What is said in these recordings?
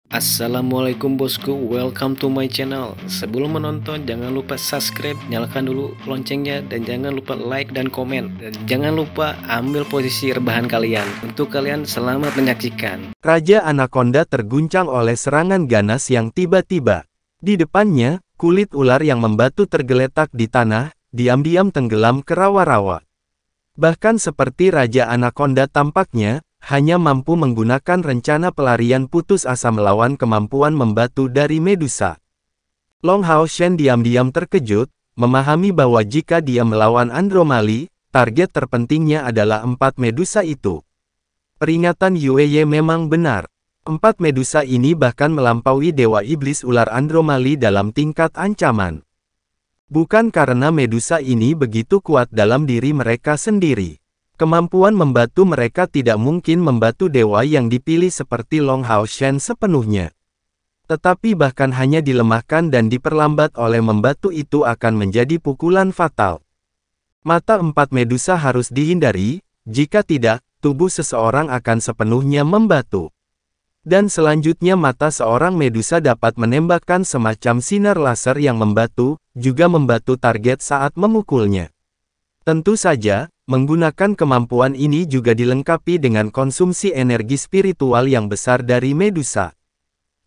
Assalamualaikum bosku, welcome to my channel. Sebelum menonton jangan lupa subscribe, nyalakan dulu loncengnya, dan jangan lupa like dan komen. Dan jangan lupa ambil posisi rebahan kalian. Untuk kalian selamat menyaksikan. Raja Anaconda terguncang oleh serangan ganas yang tiba-tiba. Di depannya, kulit ular yang membatu tergeletak di tanah, diam-diam tenggelam ke rawa-rawa. Bahkan seperti Raja Anaconda tampaknya, hanya mampu menggunakan rencana pelarian putus asa melawan kemampuan membatu dari Medusa. Long Hao Shen diam-diam terkejut, memahami bahwa jika dia melawan Andromali, target terpentingnya adalah 4 Medusa itu. Peringatan Yueye memang benar. 4 Medusa ini bahkan melampaui Dewa Iblis Ular Andromali dalam tingkat ancaman. Bukan karena Medusa ini begitu kuat dalam diri mereka sendiri. Kemampuan membatu mereka tidak mungkin membatu dewa yang dipilih seperti Long Hao Shen sepenuhnya. Tetapi bahkan hanya dilemahkan dan diperlambat oleh membatu itu akan menjadi pukulan fatal. Mata 4 Medusa harus dihindari, jika tidak, tubuh seseorang akan sepenuhnya membatu. Dan selanjutnya mata seorang Medusa dapat menembakkan semacam sinar laser yang membatu, juga membatu target saat memukulnya. Tentu saja, menggunakan kemampuan ini juga dilengkapi dengan konsumsi energi spiritual yang besar dari Medusa.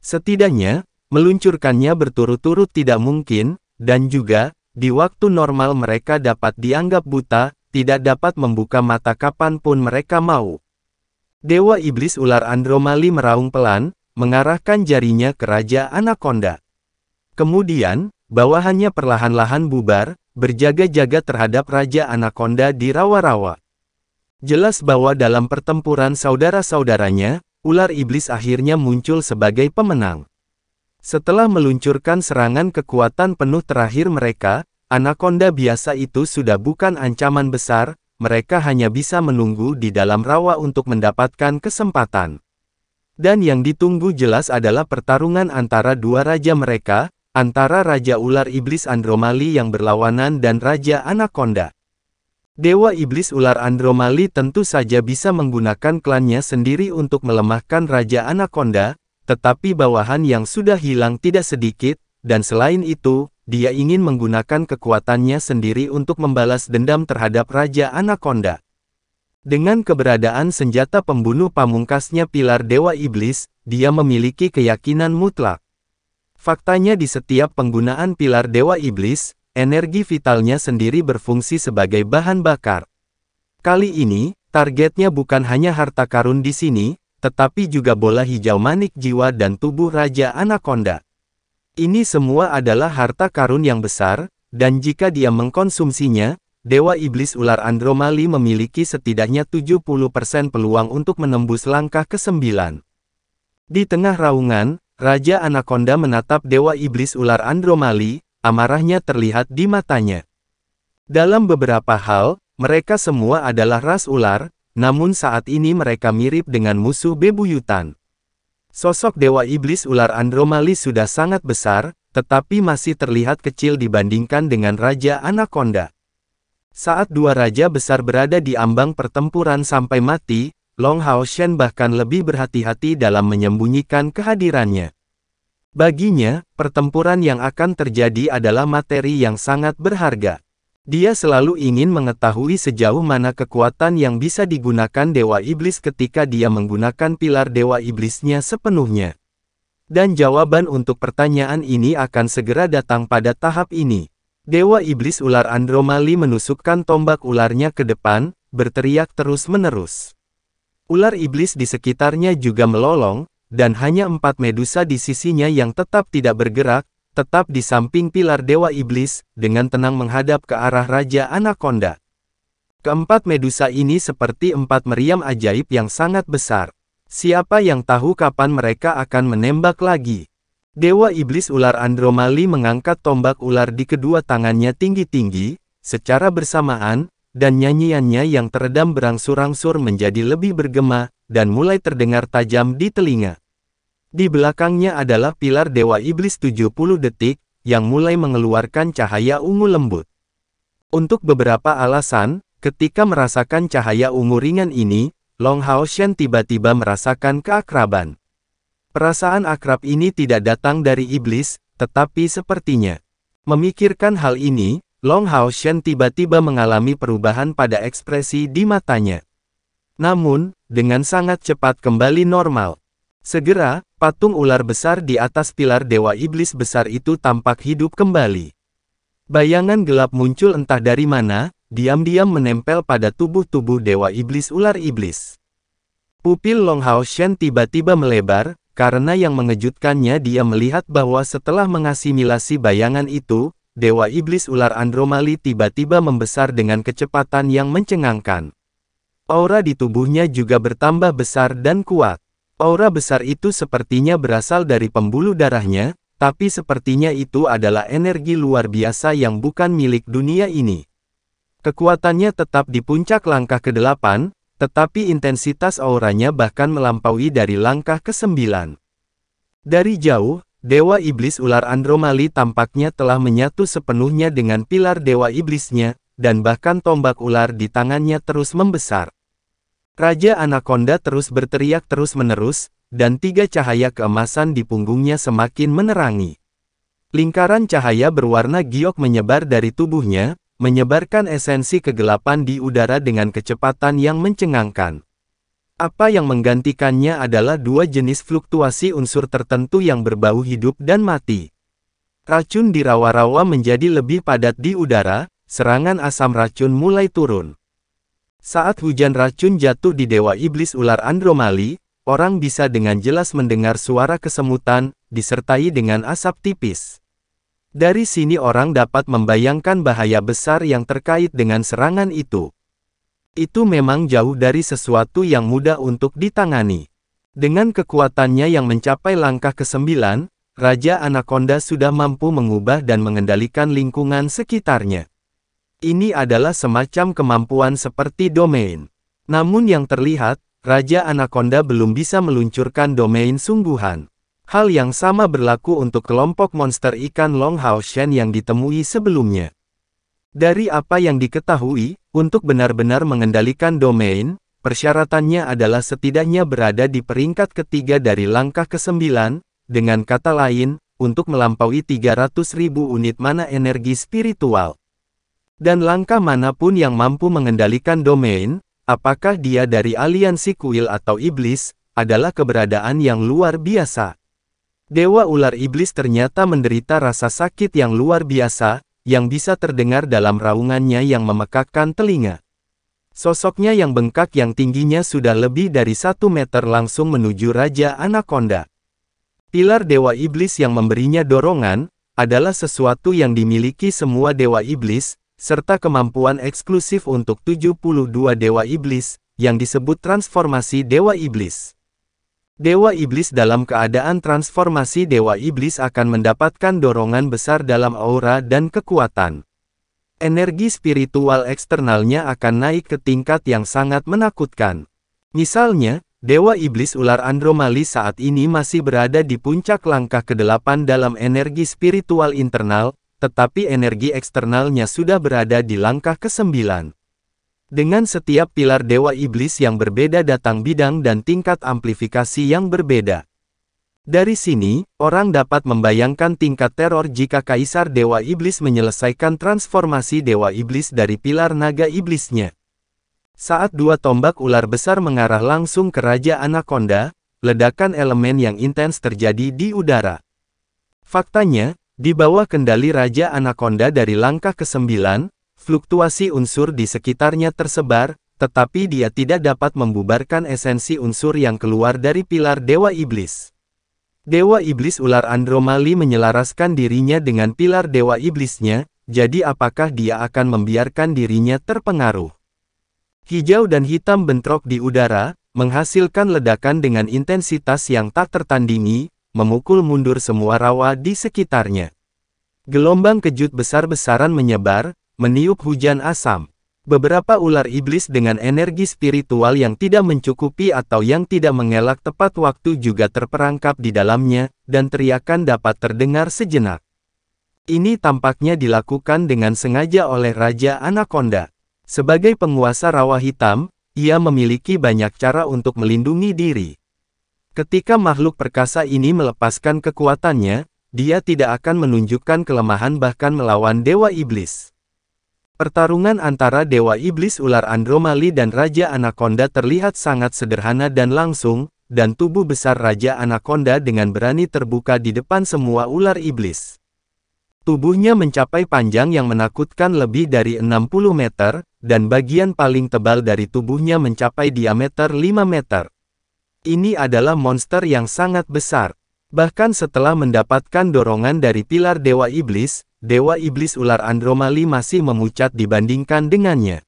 Setidaknya, meluncurkannya berturut-turut tidak mungkin, dan juga, di waktu normal mereka dapat dianggap buta, tidak dapat membuka mata kapanpun mereka mau. Dewa Iblis Ular Andromali meraung pelan, mengarahkan jarinya ke Raja Anaconda. Kemudian, bawahannya perlahan-lahan bubar, berjaga-jaga terhadap Raja Anaconda di rawa-rawa. Jelas bahwa dalam pertempuran saudara-saudaranya, ular iblis akhirnya muncul sebagai pemenang. Setelah meluncurkan serangan kekuatan penuh terakhir mereka, Anaconda biasa itu sudah bukan ancaman besar, mereka hanya bisa menunggu di dalam rawa untuk mendapatkan kesempatan. Dan yang ditunggu jelas adalah pertarungan antara dua raja mereka, antara Raja Ular Iblis Andromali yang berlawanan dan Raja Anaconda. Dewa Iblis Ular Andromali tentu saja bisa menggunakan klannya sendiri untuk melemahkan Raja Anaconda, tetapi bawahan yang sudah hilang tidak sedikit, dan selain itu, dia ingin menggunakan kekuatannya sendiri untuk membalas dendam terhadap Raja Anaconda. Dengan keberadaan senjata pembunuh pamungkasnya Pilar Dewa Iblis, dia memiliki keyakinan mutlak. Faktanya di setiap penggunaan pilar Dewa Iblis, energi vitalnya sendiri berfungsi sebagai bahan bakar. Kali ini, targetnya bukan hanya harta karun di sini, tetapi juga bola hijau manik jiwa dan tubuh Raja Anaconda. Ini semua adalah harta karun yang besar, dan jika dia mengkonsumsinya, Dewa Iblis Ular Andromali memiliki setidaknya 70% peluang untuk menembus langkah ke-9. Di tengah raungan, Raja Anaconda menatap Dewa Iblis Ular Andromali, amarahnya terlihat di matanya. Dalam beberapa hal, mereka semua adalah ras ular, namun saat ini mereka mirip dengan musuh bebuyutan. Sosok Dewa Iblis Ular Andromali sudah sangat besar, tetapi masih terlihat kecil dibandingkan dengan Raja Anaconda. Saat dua raja besar berada di ambang pertempuran sampai mati, Long Hao Shen bahkan lebih berhati-hati dalam menyembunyikan kehadirannya. Baginya, pertempuran yang akan terjadi adalah materi yang sangat berharga. Dia selalu ingin mengetahui sejauh mana kekuatan yang bisa digunakan Dewa Iblis ketika dia menggunakan pilar Dewa Iblisnya sepenuhnya. Dan jawaban untuk pertanyaan ini akan segera datang pada tahap ini. Dewa Iblis Ular Andromali menusukkan tombak ularnya ke depan, berteriak terus-menerus. Ular iblis di sekitarnya juga melolong, dan hanya 4 Medusa di sisinya yang tetap tidak bergerak, tetap di samping pilar Dewa Iblis, dengan tenang menghadap ke arah Raja Anaconda. Keempat Medusa ini seperti 4 meriam ajaib yang sangat besar. Siapa yang tahu kapan mereka akan menembak lagi? Dewa Iblis Ular Andromali mengangkat tombak ular di kedua tangannya tinggi-tinggi, secara bersamaan, dan nyanyiannya yang teredam berangsur-angsur menjadi lebih bergema, dan mulai terdengar tajam di telinga. Di belakangnya adalah pilar Dewa Iblis 70 detik, yang mulai mengeluarkan cahaya ungu lembut. Untuk beberapa alasan, ketika merasakan cahaya ungu ringan ini, Long Hao Shen tiba-tiba merasakan keakraban. Perasaan akrab ini tidak datang dari iblis, tetapi sepertinya. Memikirkan hal ini, Long Hao Shen tiba-tiba mengalami perubahan pada ekspresi di matanya. Namun, dengan sangat cepat kembali normal. Segera, patung ular besar di atas pilar Dewa Iblis besar itu tampak hidup kembali. Bayangan gelap muncul entah dari mana, diam-diam menempel pada tubuh-tubuh Dewa Iblis ular iblis. Pupil Long Hao Shen tiba-tiba melebar, karena yang mengejutkannya dia melihat bahwa setelah mengasimilasi bayangan itu, Dewa Iblis ular Andromali tiba-tiba membesar dengan kecepatan yang mencengangkan. Aura di tubuhnya juga bertambah besar dan kuat. Aura besar itu sepertinya berasal dari pembuluh darahnya, tapi sepertinya itu adalah energi luar biasa yang bukan milik dunia ini. Kekuatannya tetap di puncak langkah ke-8, tetapi intensitas auranya bahkan melampaui dari langkah ke-9. Dari jauh, Dewa Iblis ular Andromali tampaknya telah menyatu sepenuhnya dengan pilar Dewa Iblisnya, dan bahkan tombak ular di tangannya terus membesar. Raja Anaconda terus berteriak terus-menerus, dan 3 cahaya keemasan di punggungnya semakin menerangi. Lingkaran cahaya berwarna giok menyebar dari tubuhnya, menyebarkan esensi kegelapan di udara dengan kecepatan yang mencengangkan. Apa yang menggantikannya adalah 2 jenis fluktuasi unsur tertentu yang berbau hidup dan mati. Racun di rawa-rawa menjadi lebih padat di udara, serangan asam racun mulai turun. Saat hujan racun jatuh di Dewa Iblis ular Andromali, orang bisa dengan jelas mendengar suara kesemutan, disertai dengan asap tipis. Dari sini orang dapat membayangkan bahaya besar yang terkait dengan serangan itu. Itu memang jauh dari sesuatu yang mudah untuk ditangani. Dengan kekuatannya yang mencapai langkah ke-9, Raja Anaconda sudah mampu mengubah dan mengendalikan lingkungan sekitarnya. Ini adalah semacam kemampuan seperti domain. Namun yang terlihat, Raja Anaconda belum bisa meluncurkan domain sungguhan. Hal yang sama berlaku untuk kelompok monster ikan Long Hao Shen yang ditemui sebelumnya. Dari apa yang diketahui, untuk benar-benar mengendalikan domain, persyaratannya adalah setidaknya berada di peringkat ketiga dari langkah ke-9, dengan kata lain, untuk melampaui 300.000 unit mana energi spiritual. Dan langkah manapun yang mampu mengendalikan domain, apakah dia dari aliansi kuil atau iblis, adalah keberadaan yang luar biasa. Dewa ular iblis ternyata menderita rasa sakit yang luar biasa, yang bisa terdengar dalam raungannya yang memekakkan telinga. Sosoknya yang bengkak yang tingginya sudah lebih dari 1 meter langsung menuju Raja Anaconda. Pilar Dewa Iblis yang memberinya dorongan, adalah sesuatu yang dimiliki semua Dewa Iblis, serta kemampuan eksklusif untuk 72 Dewa Iblis, yang disebut transformasi Dewa Iblis. Dewa Iblis dalam keadaan transformasi Dewa Iblis akan mendapatkan dorongan besar dalam aura dan kekuatan. Energi spiritual eksternalnya akan naik ke tingkat yang sangat menakutkan. Misalnya, Dewa Iblis ular Andromali saat ini masih berada di puncak langkah ke-8 dalam energi spiritual internal, tetapi energi eksternalnya sudah berada di langkah ke-9. Dengan setiap pilar Dewa Iblis yang berbeda datang bidang dan tingkat amplifikasi yang berbeda. Dari sini, orang dapat membayangkan tingkat teror jika Kaisar Dewa Iblis menyelesaikan transformasi Dewa Iblis dari pilar naga iblisnya. Saat 2 tombak ular besar mengarah langsung ke Raja Anaconda, ledakan elemen yang intens terjadi di udara. Faktanya, di bawah kendali Raja Anaconda dari langkah ke-9, fluktuasi unsur di sekitarnya tersebar, tetapi dia tidak dapat membubarkan esensi unsur yang keluar dari pilar Dewa Iblis. Dewa Iblis ular Andromali menyelaraskan dirinya dengan pilar Dewa Iblisnya, jadi apakah dia akan membiarkan dirinya terpengaruh? Hijau dan hitam bentrok di udara, menghasilkan ledakan dengan intensitas yang tak tertandingi, memukul mundur semua rawa di sekitarnya. Gelombang kejut besar-besaran menyebar, meniup hujan asam. Beberapa ular iblis dengan energi spiritual yang tidak mencukupi atau yang tidak mengelak tepat waktu juga terperangkap di dalamnya, dan teriakan dapat terdengar sejenak. Ini tampaknya dilakukan dengan sengaja oleh Raja Anaconda. Sebagai penguasa rawa hitam, ia memiliki banyak cara untuk melindungi diri. Ketika makhluk perkasa ini melepaskan kekuatannya, dia tidak akan menunjukkan kelemahan bahkan melawan Dewa Iblis. Pertarungan antara Dewa Iblis Ular Andromali dan Raja Anaconda terlihat sangat sederhana dan langsung, dan tubuh besar Raja Anaconda dengan berani terbuka di depan semua ular iblis. Tubuhnya mencapai panjang yang menakutkan lebih dari 60 meter, dan bagian paling tebal dari tubuhnya mencapai diameter 5 meter. Ini adalah monster yang sangat besar. Bahkan setelah mendapatkan dorongan dari pilar Dewa Iblis Ular Andromali masih memucat dibandingkan dengannya.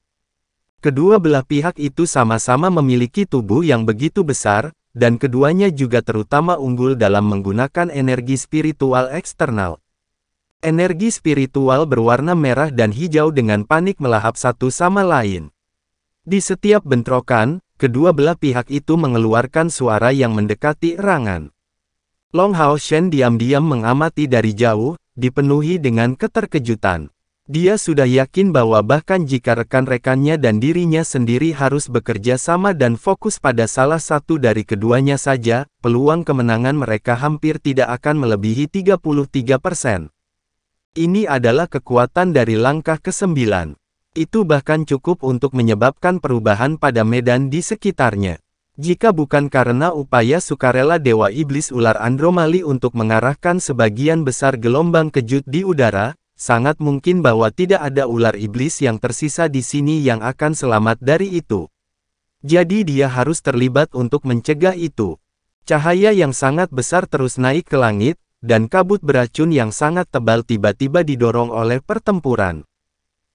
Kedua belah pihak itu sama-sama memiliki tubuh yang begitu besar, dan keduanya juga terutama unggul dalam menggunakan energi spiritual eksternal. Energi spiritual berwarna merah dan hijau dengan panik melahap satu sama lain. Di setiap bentrokan, kedua belah pihak itu mengeluarkan suara yang mendekati erangan. Long Hao Shen diam-diam mengamati dari jauh, dipenuhi dengan keterkejutan. Dia sudah yakin bahwa bahkan jika rekan-rekannya dan dirinya sendiri harus bekerja sama dan fokus pada salah satu dari keduanya saja, peluang kemenangan mereka hampir tidak akan melebihi 33%. Ini adalah kekuatan dari langkah ke-9. Itu bahkan cukup untuk menyebabkan perubahan pada medan di sekitarnya. Jika bukan karena upaya sukarela Dewa Iblis Ular Andromali untuk mengarahkan sebagian besar gelombang kejut di udara, sangat mungkin bahwa tidak ada ular iblis yang tersisa di sini yang akan selamat dari itu. Jadi dia harus terlibat untuk mencegah itu. Cahaya yang sangat besar terus naik ke langit, dan kabut beracun yang sangat tebal tiba-tiba didorong oleh pertempuran.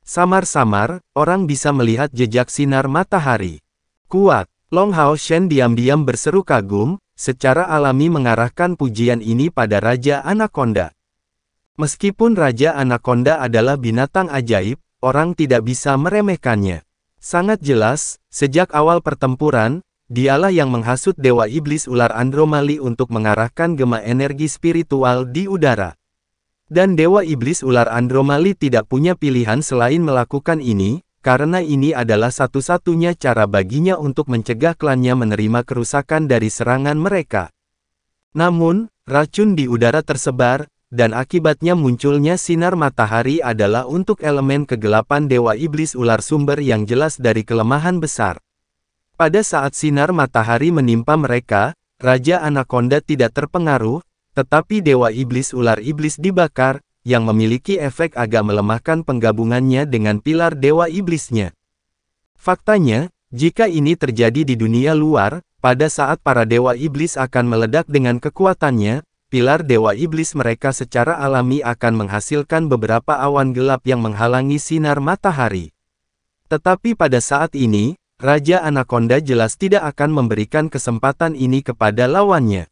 Samar-samar, orang bisa melihat jejak sinar matahari. Kuat. Long Hao Shen diam-diam berseru kagum, secara alami mengarahkan pujian ini pada Raja Anaconda. Meskipun Raja Anaconda adalah binatang ajaib, orang tidak bisa meremehkannya. Sangat jelas, sejak awal pertempuran, dialah yang menghasut Dewa Iblis Ular Andromali untuk mengarahkan gema energi spiritual di udara. Dan Dewa Iblis Ular Andromali tidak punya pilihan selain melakukan ini, karena ini adalah satu-satunya cara baginya untuk mencegah klannya menerima kerusakan dari serangan mereka. Namun, racun di udara tersebar, dan akibatnya munculnya sinar matahari adalah untuk elemen kegelapan Dewa Iblis Ular sumber yang jelas dari kelemahan besar. Pada saat sinar matahari menimpa mereka, Raja Anaconda tidak terpengaruh, tetapi Dewa Iblis Ular Iblis dibakar, yang memiliki efek agak melemahkan penggabungannya dengan pilar Dewa Iblisnya. Faktanya, jika ini terjadi di dunia luar, pada saat para Dewa Iblis akan meledak dengan kekuatannya, pilar Dewa Iblis mereka secara alami akan menghasilkan beberapa awan gelap yang menghalangi sinar matahari. Tetapi pada saat ini, Raja Anaconda jelas tidak akan memberikan kesempatan ini kepada lawannya.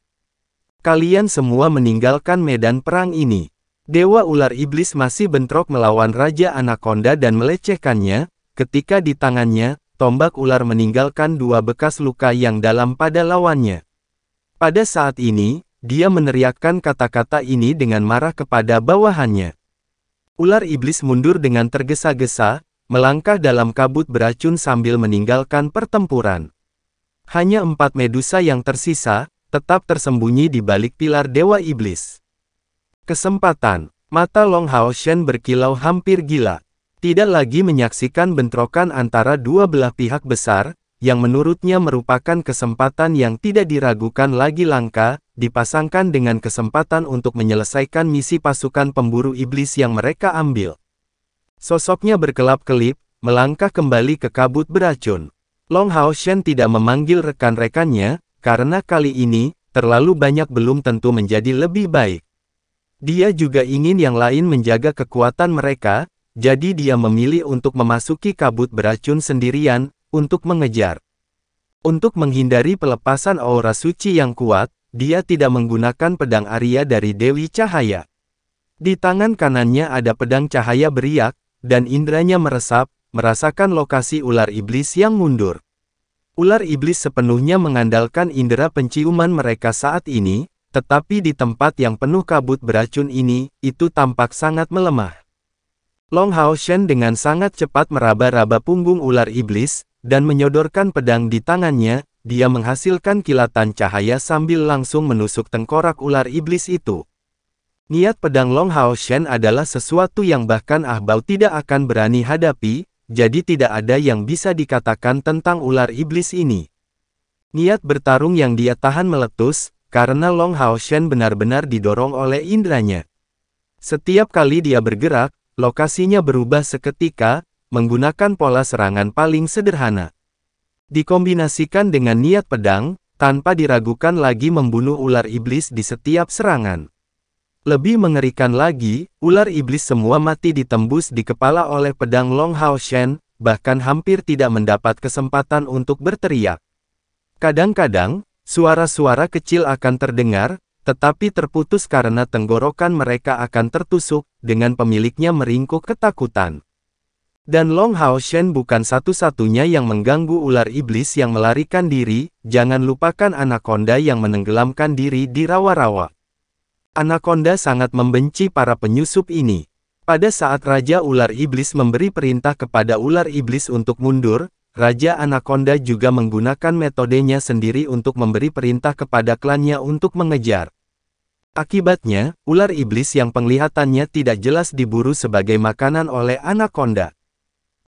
Kalian semua meninggalkan medan perang ini. Dewa Ular Iblis masih bentrok melawan Raja Anaconda dan melecehkannya, ketika di tangannya, tombak ular meninggalkan dua bekas luka yang dalam pada lawannya. Pada saat ini, dia meneriakkan kata-kata ini dengan marah kepada bawahannya. Ular Iblis mundur dengan tergesa-gesa, melangkah dalam kabut beracun sambil meninggalkan pertempuran. Hanya 4 Medusa yang tersisa, tetap tersembunyi di balik pilar Dewa Iblis. Kesempatan. Mata Long Hao Shen berkilau hampir gila. Tidak lagi menyaksikan bentrokan antara dua belah pihak besar, yang menurutnya merupakan kesempatan yang tidak diragukan lagi langka, dipasangkan dengan kesempatan untuk menyelesaikan misi pasukan pemburu iblis yang mereka ambil. Sosoknya berkelap-kelip, melangkah kembali ke kabut beracun. Long Hao Shen tidak memanggil rekan-rekannya, karena kali ini, terlalu banyak belum tentu menjadi lebih baik. Dia juga ingin yang lain menjaga kekuatan mereka, jadi dia memilih untuk memasuki kabut beracun sendirian, untuk mengejar. Untuk menghindari pelepasan aura suci yang kuat, dia tidak menggunakan pedang Arya dari Dewi Cahaya. Di tangan kanannya ada pedang cahaya beriak, dan indranya meresap, merasakan lokasi ular iblis yang mundur. Ular iblis sepenuhnya mengandalkan indera penciuman mereka saat ini, tetapi di tempat yang penuh kabut beracun ini, itu tampak sangat melemah. Long Hao Shen dengan sangat cepat meraba-raba punggung ular iblis, dan menyodorkan pedang di tangannya, dia menghasilkan kilatan cahaya sambil langsung menusuk tengkorak ular iblis itu. Niat pedang Long Hao Shen adalah sesuatu yang bahkan Ah Bao tidak akan berani hadapi, jadi tidak ada yang bisa dikatakan tentang ular iblis ini. Niat bertarung yang dia tahan meletus, karena Long Hao Shen benar-benar didorong oleh indranya. Setiap kali dia bergerak, lokasinya berubah seketika, menggunakan pola serangan paling sederhana. Dikombinasikan dengan niat pedang, tanpa diragukan lagi membunuh ular iblis di setiap serangan. Lebih mengerikan lagi, ular iblis semua mati ditembus di kepala oleh pedang Long Hao Shen, bahkan hampir tidak mendapat kesempatan untuk berteriak. Kadang-kadang, suara-suara kecil akan terdengar, tetapi terputus karena tenggorokan mereka akan tertusuk, dengan pemiliknya meringkuk ketakutan. Dan Long Hao Shen bukan satu-satunya yang mengganggu ular iblis yang melarikan diri, jangan lupakan anaconda yang menenggelamkan diri di rawa-rawa. Anaconda sangat membenci para penyusup ini. Pada saat Raja Ular Iblis memberi perintah kepada ular iblis untuk mundur, Raja Anaconda juga menggunakan metodenya sendiri untuk memberi perintah kepada klannya untuk mengejar. Akibatnya, ular iblis yang penglihatannya tidak jelas diburu sebagai makanan oleh Anaconda.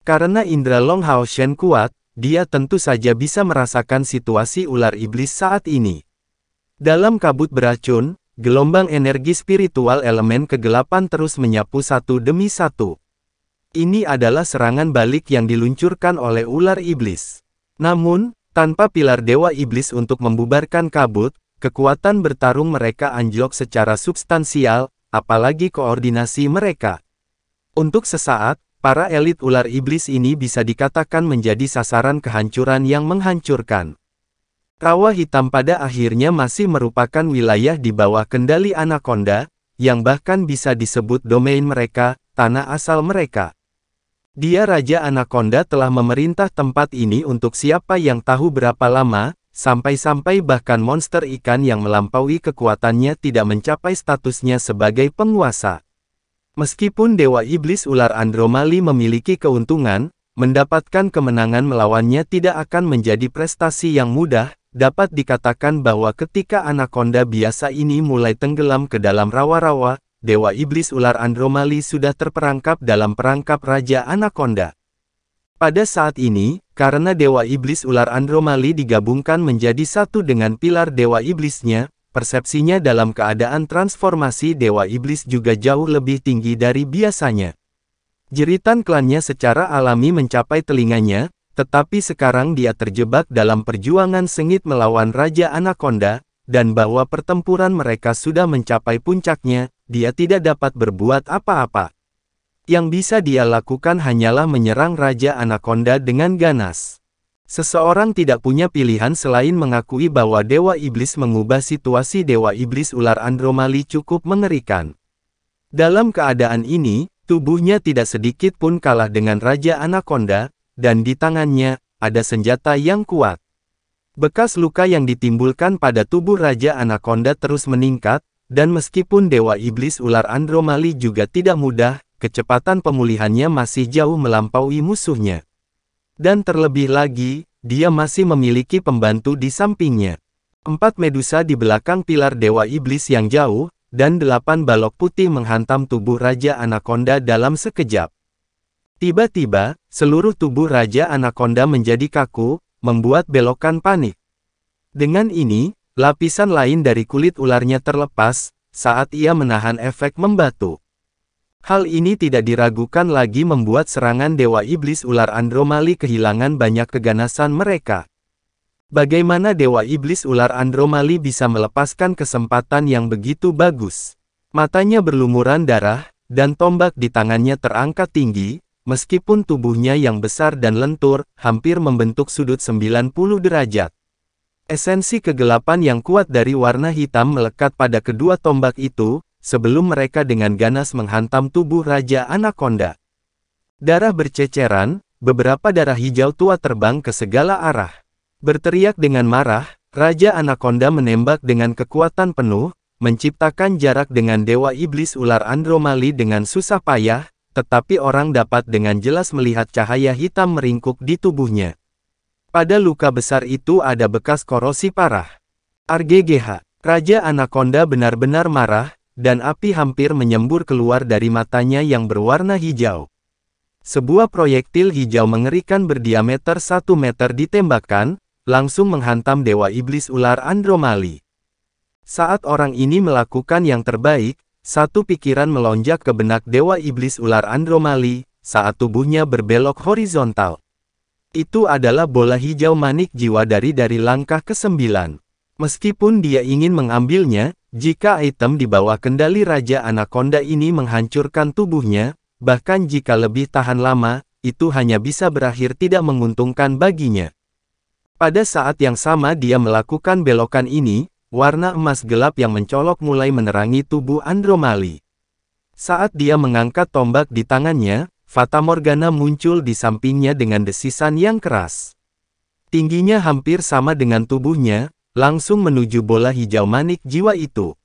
Karena indera Long Hao Shen kuat, dia tentu saja bisa merasakan situasi ular iblis saat ini. Dalam kabut beracun, gelombang energi spiritual elemen kegelapan terus menyapu satu demi satu. Ini adalah serangan balik yang diluncurkan oleh ular iblis. Namun, tanpa pilar Dewa Iblis untuk membubarkan kabut, kekuatan bertarung mereka anjlok secara substansial, apalagi koordinasi mereka. Untuk sesaat, para elit ular iblis ini bisa dikatakan menjadi sasaran kehancuran yang menghancurkan. Rawa hitam pada akhirnya masih merupakan wilayah di bawah kendali Anaconda, yang bahkan bisa disebut domain mereka, tanah asal mereka. Dia Raja Anaconda telah memerintah tempat ini untuk siapa yang tahu berapa lama, sampai-sampai bahkan monster ikan yang melampaui kekuatannya tidak mencapai statusnya sebagai penguasa. Meskipun Dewa Iblis Ular Andromali memiliki keuntungan, mendapatkan kemenangan melawannya tidak akan menjadi prestasi yang mudah. Dapat dikatakan bahwa ketika Anaconda biasa ini mulai tenggelam ke dalam rawa-rawa, Dewa Iblis Ular Andromali sudah terperangkap dalam perangkap Raja Anaconda. Pada saat ini, karena Dewa Iblis Ular Andromali digabungkan menjadi satu dengan pilar Dewa Iblisnya, persepsinya dalam keadaan transformasi Dewa Iblis juga jauh lebih tinggi dari biasanya. Jeritan klannya secara alami mencapai telinganya, tetapi sekarang dia terjebak dalam perjuangan sengit melawan Raja Anaconda, dan bahwa pertempuran mereka sudah mencapai puncaknya, dia tidak dapat berbuat apa-apa. Yang bisa dia lakukan hanyalah menyerang Raja Anaconda dengan ganas. Seseorang tidak punya pilihan selain mengakui bahwa Dewa Iblis mengubah situasi Dewa Iblis Ular Andromali cukup mengerikan. Dalam keadaan ini, tubuhnya tidak sedikit pun kalah dengan Raja Anaconda, dan di tangannya, ada senjata yang kuat. Bekas luka yang ditimbulkan pada tubuh Raja Anaconda terus meningkat, dan meskipun Dewa Iblis Ular Andromali juga tidak mudah, kecepatan pemulihannya masih jauh melampaui musuhnya. Dan terlebih lagi, dia masih memiliki pembantu di sampingnya. 4 Medusa di belakang pilar Dewa Iblis yang jauh, dan 8 balok putih menghantam tubuh Raja Anaconda dalam sekejap. Tiba-tiba, seluruh tubuh Raja Anaconda menjadi kaku, membuat belokan panik. Dengan ini, lapisan lain dari kulit ularnya terlepas, saat ia menahan efek membatu. Hal ini tidak diragukan lagi membuat serangan Dewa Iblis Ular Andromali kehilangan banyak keganasan mereka. Bagaimana Dewa Iblis Ular Andromali bisa melepaskan kesempatan yang begitu bagus? Matanya berlumuran darah, dan tombak di tangannya terangkat tinggi, meskipun tubuhnya yang besar dan lentur, hampir membentuk sudut 90 derajat. Esensi kegelapan yang kuat dari warna hitam melekat pada kedua tombak itu, sebelum mereka dengan ganas menghantam tubuh Raja Anaconda. Darah berceceran, beberapa darah hijau tua terbang ke segala arah. Berteriak dengan marah, Raja Anaconda menembak dengan kekuatan penuh, menciptakan jarak dengan Dewa Iblis Ular Andromali dengan susah payah, tetapi orang dapat dengan jelas melihat cahaya hitam meringkuk di tubuhnya. Pada luka besar itu ada bekas korosi parah. RGGH, Raja Anaconda benar-benar marah, dan api hampir menyembur keluar dari matanya yang berwarna hijau. Sebuah proyektil hijau mengerikan berdiameter 1 meter ditembakkan, langsung menghantam Dewa Iblis Ular Andromali. Saat orang ini melakukan yang terbaik, satu pikiran melonjak ke benak Dewa Iblis Ular Andromali, saat tubuhnya berbelok horizontal. Itu adalah bola hijau manik jiwa dari langkah ke-9. Meskipun dia ingin mengambilnya, jika item di bawah kendali Raja Anaconda ini menghancurkan tubuhnya, bahkan jika lebih tahan lama, itu hanya bisa berakhir tidak menguntungkan baginya. Pada saat yang sama dia melakukan belokan ini, warna emas gelap yang mencolok mulai menerangi tubuh Andromali. Saat dia mengangkat tombak di tangannya, Fata Morgana muncul di sampingnya dengan desisan yang keras. Tingginya hampir sama dengan tubuhnya, langsung menuju bola hijau manik jiwa itu.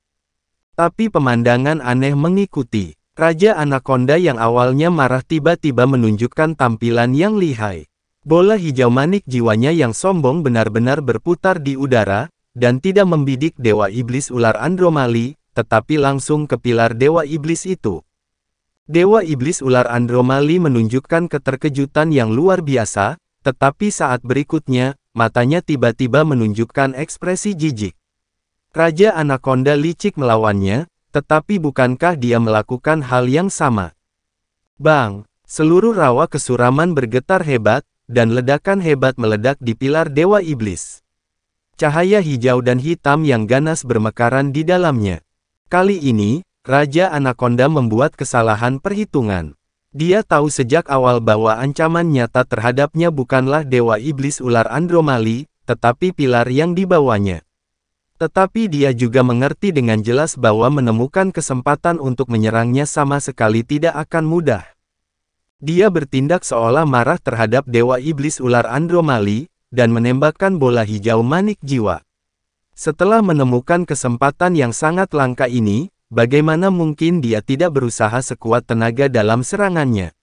Tapi pemandangan aneh mengikuti. Raja Anaconda yang awalnya marah tiba-tiba menunjukkan tampilan yang lihai. Bola hijau manik jiwanya yang sombong benar-benar berputar di udara, dan tidak membidik Dewa Iblis Ular Andromali, tetapi langsung ke pilar Dewa Iblis itu. Dewa Iblis Ular Andromali menunjukkan keterkejutan yang luar biasa, tetapi saat berikutnya, matanya tiba-tiba menunjukkan ekspresi jijik. Raja Anaconda licik melawannya, tetapi bukankah dia melakukan hal yang sama? Bang! Seluruh rawa kesuraman bergetar hebat, dan ledakan hebat meledak di pilar Dewa Iblis. Cahaya hijau dan hitam yang ganas bermekaran di dalamnya. Kali ini, Raja Anaconda membuat kesalahan perhitungan. Dia tahu sejak awal bahwa ancaman nyata terhadapnya bukanlah Dewa Iblis Ular Andromali, tetapi pilar yang dibawanya. Tetapi dia juga mengerti dengan jelas bahwa menemukan kesempatan untuk menyerangnya sama sekali tidak akan mudah. Dia bertindak seolah marah terhadap Dewa Iblis Ular Andromali, dan menembakkan bola hijau manik jiwa. Setelah menemukan kesempatan yang sangat langka ini, bagaimana mungkin dia tidak berusaha sekuat tenaga dalam serangannya?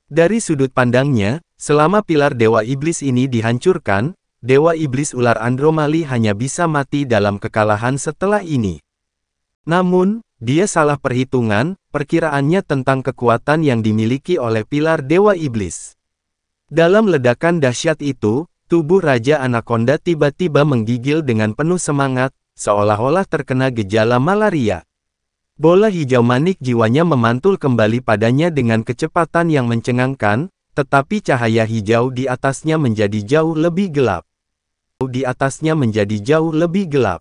Dari sudut pandangnya, selama pilar Dewa Iblis ini dihancurkan, Dewa Iblis Ular Andromali hanya bisa mati dalam kekalahan setelah ini. Namun, dia salah perhitungan, perkiraannya tentang kekuatan yang dimiliki oleh pilar Dewa Iblis. Dalam ledakan dahsyat itu, tubuh Raja Anaconda tiba-tiba menggigil dengan penuh semangat, seolah-olah terkena gejala malaria. Bola hijau manik jiwanya memantul kembali padanya dengan kecepatan yang mencengangkan, tetapi cahaya hijau di atasnya menjadi jauh lebih gelap. Di atasnya menjadi jauh lebih gelap.